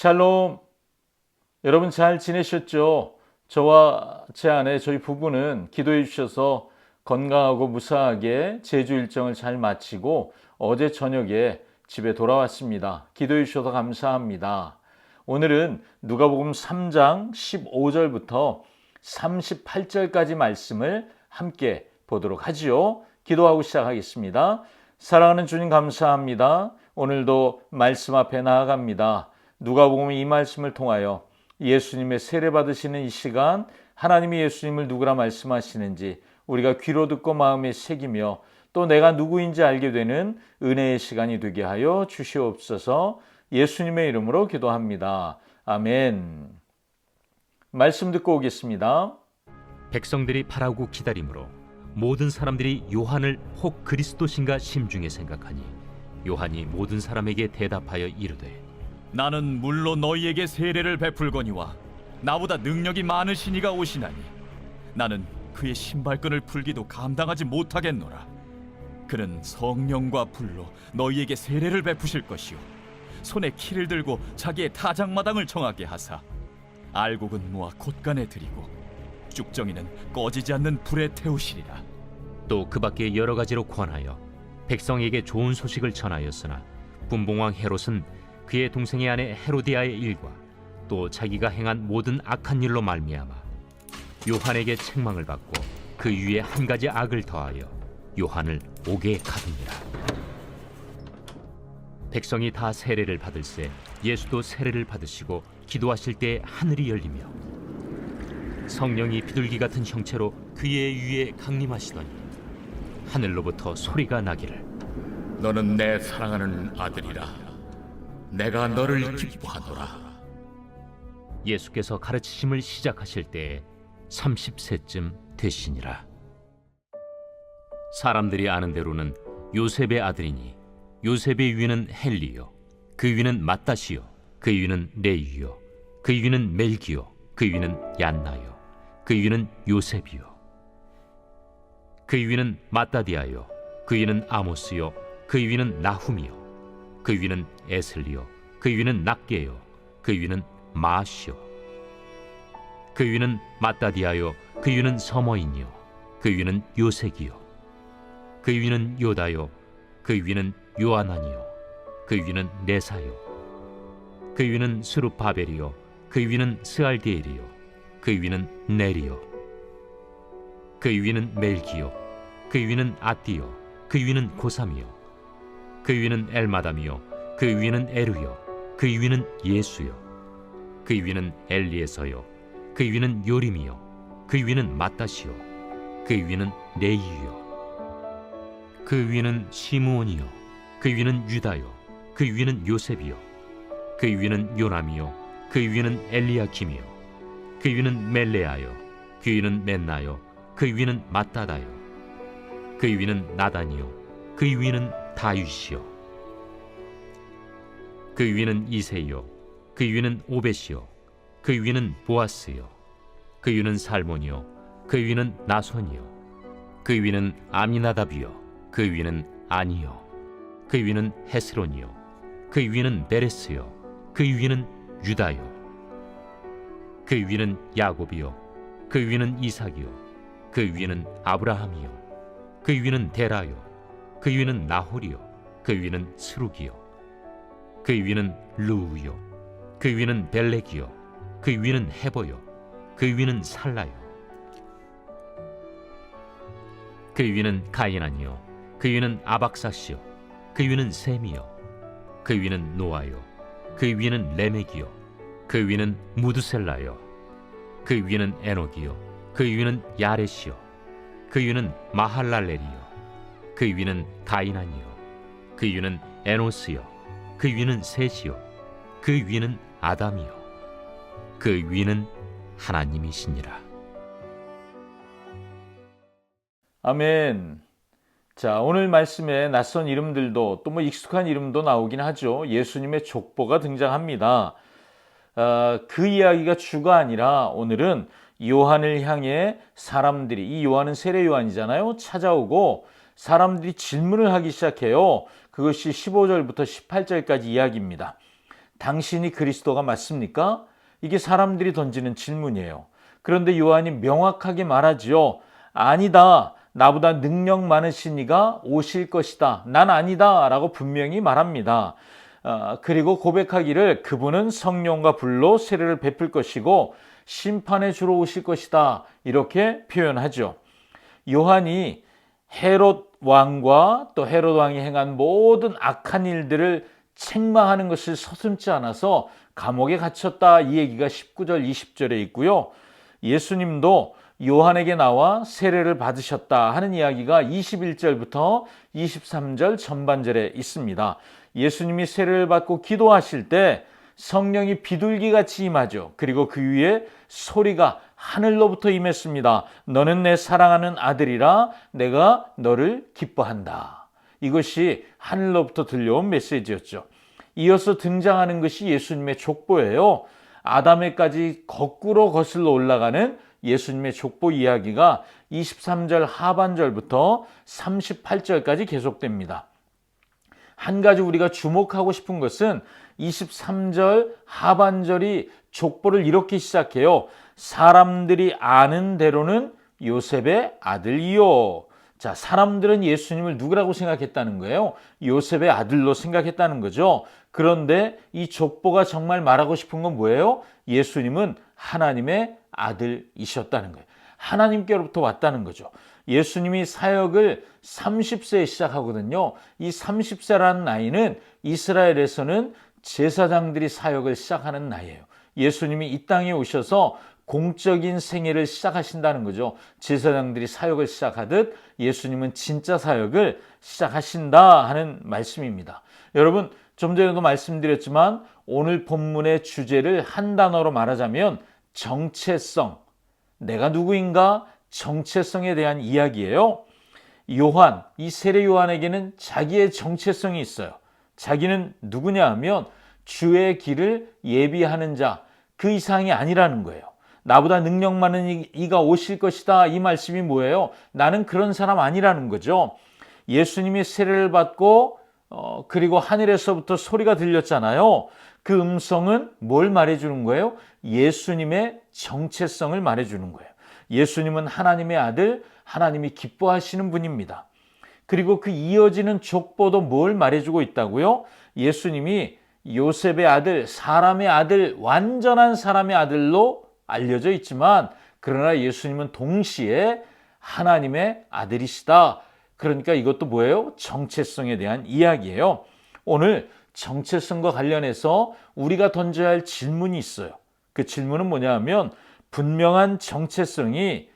샬롬. 여러분 잘 지내셨죠? 저와 제 아내, 저희 부부는 기도해 주셔서 건강하고 무사하게 제주 일정을 잘 마치고 어제 저녁에 집에 돌아왔습니다. 기도해 주셔서 감사합니다. 오늘은 누가복음 3장 15절부터 38절까지 말씀을 함께 보도록 하지요. 기도하고 시작하겠습니다. 사랑하는 주님 감사합니다. 오늘도 말씀 앞에 나아갑니다. 누가복음 이 말씀을 통하여 예수님의 세례 받으시는 이 시간, 하나님이 예수님을 누구라 말씀하시는지 우리가 귀로 듣고 마음에 새기며 또 내가 누구인지 알게 되는 은혜의 시간이 되게 하여 주시옵소서. 예수님의 이름으로 기도합니다. 아멘. 말씀 듣고 오겠습니다. 백성들이 바라고 기다림으로 모든 사람들이 요한을 혹 그리스도신가 심중에 생각하니 요한이 모든 사람에게 대답하여 이르되 나는 물로 너희에게 세례를 베풀거니와 나보다 능력이 많으신 이가 오시나니 나는 그의 신발끈을 풀기도 감당하지 못하겠노라. 그는 성령과 불로 너희에게 세례를 베푸실 것이요 손에 키를 들고 자기의 타작마당을 정하게 하사 알곡은 모아 곶간에 들이고 쭉정이는 꺼지지 않는 불에 태우시리라. 또 그 밖에 여러 가지로 권하여 백성에게 좋은 소식을 전하였으나 분봉왕 헤롯은 그의 동생의 아내 헤로디아의 일과 또 자기가 행한 모든 악한 일로 말미암아 요한에게 책망을 받고 그 위에 한 가지 악을 더하여 요한을 옥에 가두니라. 백성이 다 세례를 받을새 예수도 세례를 받으시고 기도하실 때 하늘이 열리며 성령이 비둘기 같은 형체로 그의 위에 강림하시더니 하늘로부터 소리가 나기를 너는 내 사랑하는 아들이라 내가 너를 기뻐하노라. 예수께서 가르치심을 시작하실 때에 30세쯤 되시니라. 사람들이 아는 대로는 요셉의 아들이니 요셉의 위는 헬리요 그 위는 맏다시요 그 위는 레위요 그 위는 멜기요 그 위는 얀나요 그 위는 요셉이요 그 위는 마따디아요 그 위는 아모스요 그 위는 나훔이요 그 위는 에슬리요 그 위는 낫게요 그 위는 마시요 그 위는 마따디아요 그 위는 서머인이요 그 위는 요색이요 그 위는 요다요 그 위는 요아난이요 그 위는 네사요 그 위는 스룹바벨이요 그 위는 스알디엘이요 그 위는 네리요 그 위는 멜기요 그 위는 아띠요 그 위는 고삼이요 그 위는 엘마담이요 그 위는 에루요 그 위는 예수요 그 위는 엘리에서요 그 위는 요림이요 그 위는 맏다시요 그 위는 레이유요 그 위는 시므온이요 그 위는 유다요 그 위는 요셉이요 그 위는 요남이요 그 위는 엘리야킴이요 그 위는 멜레아요 그 위는 멘나요 그 위는 마따다요 그 위는 나단이요 그 위는 다윗이요 그 위는 이세요 그 위는 오벳이요 그 위는 보아스요 그 위는 살몬이요 그 위는 나손이요 그 위는 아미나답이요 그 위는 아니요 그 위는 헤스론이요 그 위는 베레스요 그 위는 유다요 그 위는 야곱이요 그 위는 이삭이요 그 위는 아브라함이요 그 위는 데라요 그 위는 나홀이요 그 위는 스룩이요 그 위는 르우요 그 위는 벨렉이요 그 위는 헤보요 그 위는 살라요 그 위는 가이난이요 그 위는 아박사시요 그 위는 셈이요 그 위는 노아요 그 위는 레멕이요 그 위는 무드셀라요 그 위는 에녹이요 그 위는 야렛이요 그 위는 마할랄렐이요 그 위는 가이난이요 그 위는 에노스요 그 위는 셋이요 그 위는 아담이요 그 위는 하나님이시니라. 아멘. 자, 오늘 말씀에 낯선 이름들도 또 익숙한 이름도 나오긴 하죠. 예수님의 족보가 등장합니다. 그 이야기가 주가 아니라 오늘은 요한을 향해 사람들이, 이 요한은 세례 요한이잖아요, 찾아오고 사람들이 질문을 하기 시작해요. 그것이 15절부터 18절까지 이야기입니다. 당신이 그리스도가 맞습니까? 이게 사람들이 던지는 질문이에요. 그런데 요한이 명확하게 말하지요. 아니다. 나보다 능력 많으신 이가 오실 것이다. 난 아니다. 라고 분명히 말합니다. 그리고 고백하기를 그분은 성령과 불로 세례를 베풀 것이고 심판에 주로 오실 것이다. 이렇게 표현하죠. 요한이 헤롯 왕과 또 헤롯 왕이 행한 모든 악한 일들을 책망하는 것을 서슴지 않아서 감옥에 갇혔다. 이 얘기가 19절, 20절에 있고요. 예수님도 요한에게 나와 세례를 받으셨다 하는 이야기가 21절부터 23절 전반절에 있습니다. 예수님이 세례를 받고 기도하실 때 성령이 비둘기같이 임하죠. 그리고 그 위에 소리가 하늘로부터 임했습니다. 너는 내 사랑하는 아들이라 내가 너를 기뻐한다. 이것이 하늘로부터 들려온 메시지였죠. 이어서 등장하는 것이 예수님의 족보예요. 아담에까지 거꾸로 거슬러 올라가는 예수님의 족보 이야기가 23절 하반절부터 38절까지 계속됩니다. 한 가지 우리가 주목하고 싶은 것은 23절 하반절이 족보를 이렇게 시작해요. 사람들이 아는 대로는 요셉의 아들이요. 자, 사람들은 예수님을 누구라고 생각했다는 거예요? 요셉의 아들로 생각했다는 거죠. 그런데 이 족보가 정말 말하고 싶은 건 뭐예요? 예수님은 하나님의 아들이셨다는 거예요. 하나님께로부터 왔다는 거죠. 예수님이 사역을 30세에 시작하거든요. 이 30세라는 나이는 이스라엘에서는 제사장들이 사역을 시작하는 나이예요. 예수님이 이 땅에 오셔서 공적인 생애를 시작하신다는 거죠. 제사장들이 사역을 시작하듯 예수님은 진짜 사역을 시작하신다 하는 말씀입니다. 여러분, 좀 전에도 말씀드렸지만 오늘 본문의 주제를 한 단어로 말하자면 정체성, 내가 누구인가 정체성에 대한 이야기예요. 요한, 이 세례 요한에게는 자기의 정체성이 있어요. 자기는 누구냐 하면 주의 길을 예비하는 자, 그 이상이 아니라는 거예요. 나보다 능력 많은 이가 오실 것이다. 이 말씀이 뭐예요? 나는 그런 사람 아니라는 거죠. 예수님이 세례를 받고 그리고 하늘에서부터 소리가 들렸잖아요. 그 음성은 뭘 말해주는 거예요? 예수님의 정체성을 말해주는 거예요. 예수님은 하나님의 아들, 하나님이 기뻐하시는 분입니다. 그리고 그 이어지는 족보도 뭘 말해주고 있다고요? 예수님이 요셉의 아들, 사람의 아들, 완전한 사람의 아들로 알려져 있지만 그러나 예수님은 동시에 하나님의 아들이시다. 그러니까 이것도 뭐예요? 정체성에 대한 이야기예요. 오늘 정체성과 관련해서 우리가 던져야 할 질문이 있어요. 그 질문은 뭐냐 하면 분명한 정체성이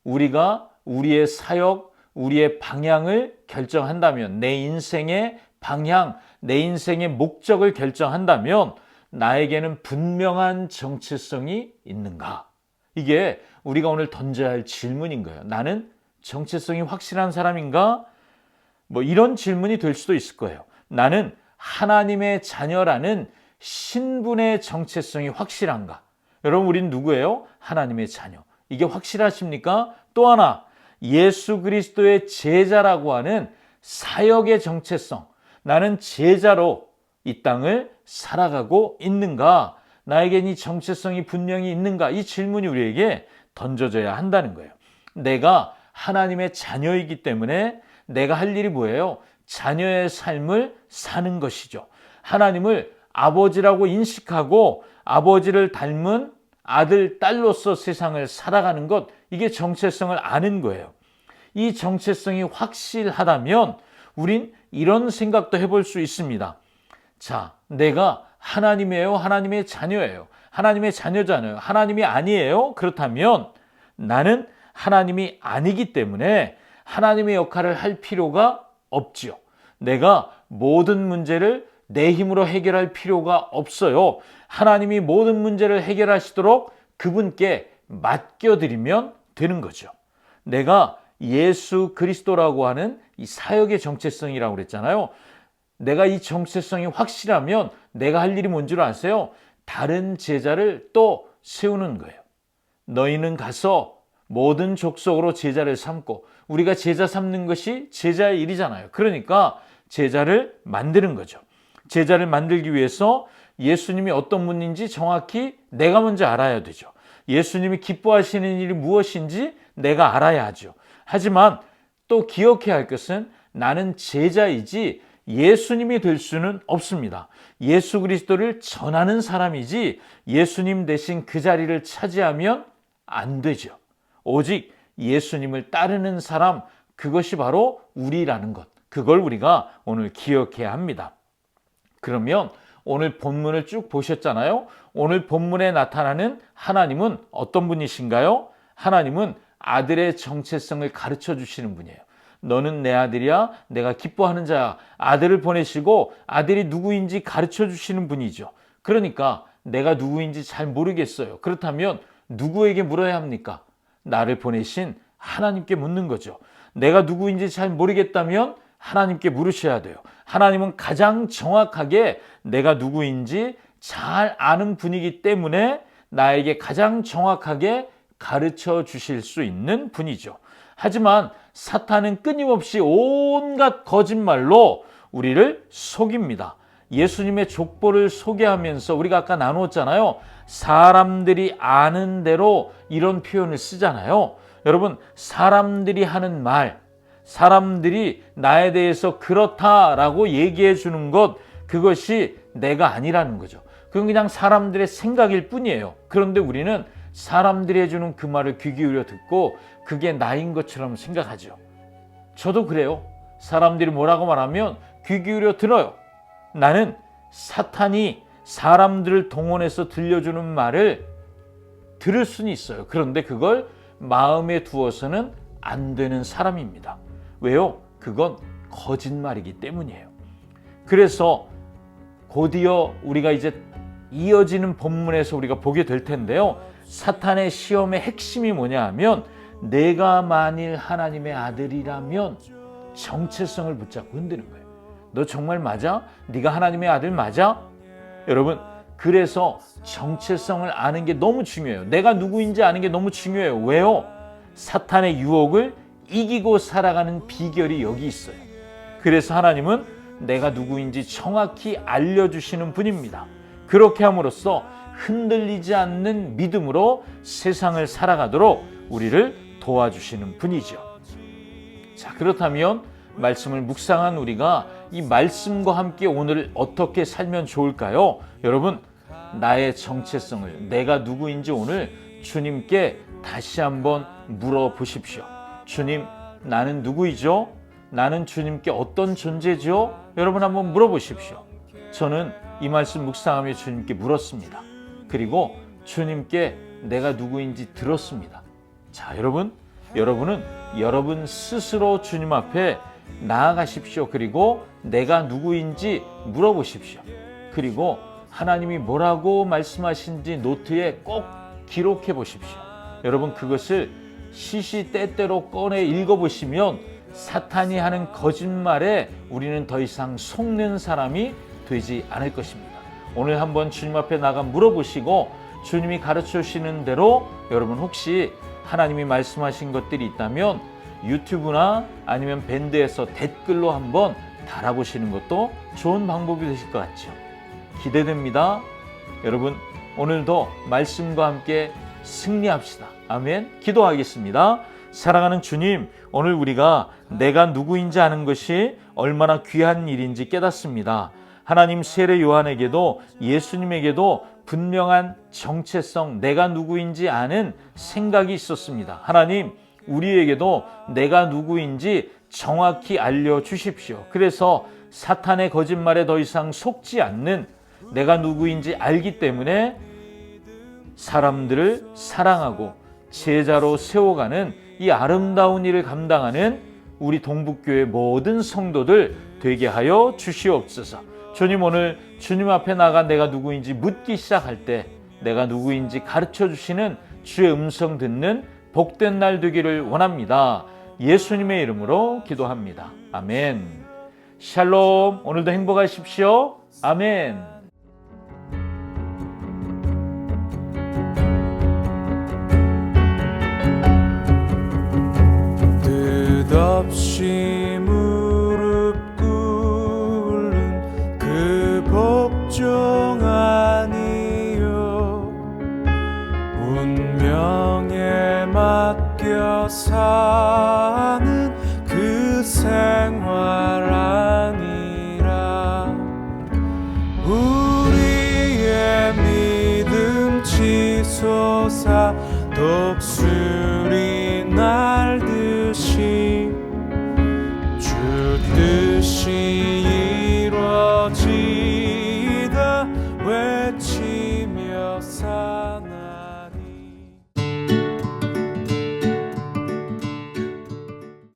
우리가 우리의 사역, 우리의 방향을 결정한다면, 내 인생의 방향, 내 인생의 목적을 결정한다면 나에게는 분명한 정체성이 있는가? 이게 우리가 오늘 던져야 할 질문인 거예요. 나는 정체성이 확실한 사람인가? 뭐 이런 질문이 될 수도 있을 거예요. 나는 하나님의 자녀라는 신분의 정체성이 확실한가? 여러분, 우린 누구예요? 하나님의 자녀. 이게 확실하십니까? 또 하나, 예수 그리스도의 제자라고 하는 사역의 정체성. 나는 제자로 이 땅을 살아가고 있는가? 나에겐 이 정체성이 분명히 있는가? 이 질문이 우리에게 던져져야 한다는 거예요. 내가 하나님의 자녀이기 때문에 내가 할 일이 뭐예요? 자녀의 삶을 사는 것이죠. 하나님을 아버지라고 인식하고 아버지를 닮은 아들, 딸로서 세상을 살아가는 것, 이게 정체성을 아는 거예요. 이 정체성이 확실하다면 우린 이런 생각도 해볼 수 있습니다. 자, 내가 하나님이에요? 하나님의 자녀예요? 하나님의 자녀잖아요. 하나님이 아니에요? 그렇다면 나는 하나님이 아니기 때문에 하나님의 역할을 할 필요가 없지요. 내가 모든 문제를 내 힘으로 해결할 필요가 없어요. 하나님이 모든 문제를 해결하시도록 그분께 맡겨드리면 되는 거죠. 내가 예수 그리스도라고 하는 이 사역의 정체성이라고 그랬잖아요. 내가 이 정체성이 확실하면 내가 할 일이 뭔 줄 아세요? 다른 제자를 또 세우는 거예요. 너희는 가서 모든 족속으로 제자를 삼고, 우리가 제자 삼는 것이 제자의 일이잖아요. 그러니까 제자를 만드는 거죠. 제자를 만들기 위해서 예수님이 어떤 분인지 정확히 내가 먼저 알아야 되죠. 예수님이 기뻐하시는 일이 무엇인지 내가 알아야 하죠. 하지만 또 기억해야 할 것은 나는 제자이지 예수님이 될 수는 없습니다. 예수 그리스도를 전하는 사람이지 예수님 대신 그 자리를 차지하면 안 되죠. 오직 예수님을 따르는 사람, 그것이 바로 우리라는 것. 그걸 우리가 오늘 기억해야 합니다. 그러면 오늘 본문을 쭉 보셨잖아요. 오늘 본문에 나타나는 하나님은 어떤 분이신가요? 하나님은 아들의 정체성을 가르쳐 주시는 분이에요. 너는 내 아들이야, 내가 기뻐하는 자야. 아들을 보내시고 아들이 누구인지 가르쳐 주시는 분이죠. 그러니까 내가 누구인지 잘 모르겠어요. 그렇다면 누구에게 물어야 합니까? 나를 보내신 하나님께 묻는 거죠. 내가 누구인지 잘 모르겠다면 하나님께 물으셔야 돼요. 하나님은 가장 정확하게 내가 누구인지 잘 아는 분이기 때문에 나에게 가장 정확하게 가르쳐 주실 수 있는 분이죠. 하지만 사탄은 끊임없이 온갖 거짓말로 우리를 속입니다. 예수님의 족보를 소개하면서 우리가 아까 나누었잖아요. 사람들이 아는 대로 이런 표현을 쓰잖아요. 여러분, 사람들이 하는 말, 사람들이 나에 대해서 그렇다라고 얘기해 주는 것, 그것이 내가 아니라는 거죠. 그건 그냥 사람들의 생각일 뿐이에요. 그런데 우리는 사람들이 해주는 그 말을 귀 기울여 듣고 그게 나인 것처럼 생각하죠. 저도 그래요. 사람들이 뭐라고 말하면 귀 기울여 들어요. 나는 사탄이 사람들을 동원해서 들려주는 말을 들을 수는 있어요. 그런데 그걸 마음에 두어서는 안 되는 사람입니다. 왜요? 그건 거짓말이기 때문이에요. 그래서 곧이어 우리가 이제 이어지는 본문에서 우리가 보게 될 텐데요. 사탄의 시험의 핵심이 뭐냐 하면 내가 만일 하나님의 아들이라면 정체성을 붙잡고 흔드는 거예요. 너 정말 맞아? 네가 하나님의 아들 맞아? 여러분, 그래서 정체성을 아는 게 너무 중요해요. 내가 누구인지 아는 게 너무 중요해요. 왜요? 사탄의 유혹을 이기고 살아가는 비결이 여기 있어요. 그래서 하나님은 내가 누구인지 정확히 알려주시는 분입니다. 그렇게 함으로써 흔들리지 않는 믿음으로 세상을 살아가도록 우리를 도와주시는 분이죠. 자, 그렇다면 말씀을 묵상한 우리가 이 말씀과 함께 오늘 어떻게 살면 좋을까요? 여러분, 나의 정체성을, 내가 누구인지 오늘 주님께 다시 한번 물어보십시오. 주님, 나는 누구이죠? 나는 주님께 어떤 존재죠? 여러분 한번 물어보십시오. 저는 이 말씀 묵상하며 주님께 물었습니다. 그리고 주님께 내가 누구인지 들었습니다. 자, 여러분은 여러분 스스로 주님 앞에 나아가십시오. 그리고 내가 누구인지 물어보십시오. 그리고 하나님이 뭐라고 말씀하신지 노트에 꼭 기록해 보십시오. 여러분, 그것을 시시때때로 꺼내 읽어보시면 사탄이 하는 거짓말에 우리는 더 이상 속는 사람이 되지 않을 것입니다. 오늘 한번 주님 앞에 나가 물어보시고 주님이 가르쳐 주시는 대로 여러분 혹시 하나님이 말씀하신 것들이 있다면 유튜브나 아니면 밴드에서 댓글로 한번 달아보시는 것도 좋은 방법이 되실 것 같죠. 기대됩니다. 여러분, 오늘도 말씀과 함께 승리합시다. 아멘. 기도하겠습니다. 사랑하는 주님, 오늘 우리가 내가 누구인지 아는 것이 얼마나 귀한 일인지 깨닫습니다. 하나님, 세례 요한에게도 예수님에게도 분명한 정체성, 내가 누구인지 아는 생각이 있었습니다. 하나님, 우리에게도 내가 누구인지 정확히 알려주십시오. 그래서 사탄의 거짓말에 더 이상 속지 않는 내가 누구인지 알기 때문에 사람들을 사랑하고 제자로 세워가는 이 아름다운 일을 감당하는 우리 동북교회 모든 성도들 되게 하여 주시옵소서. 주님, 오늘 주님 앞에 나가 내가 누구인지 묻기 시작할 때 내가 누구인지 가르쳐 주시는 주의 음성 듣는 복된 날 되기를 원합니다. 예수님의 이름으로 기도합니다. 아멘. 샬롬. 오늘도 행복하십시오. 아멘. 뜻없이 무릎 꿇는 그 복종한 사는 그 생활 아니라 우리의 믿음 치솟아 독수리 날듯이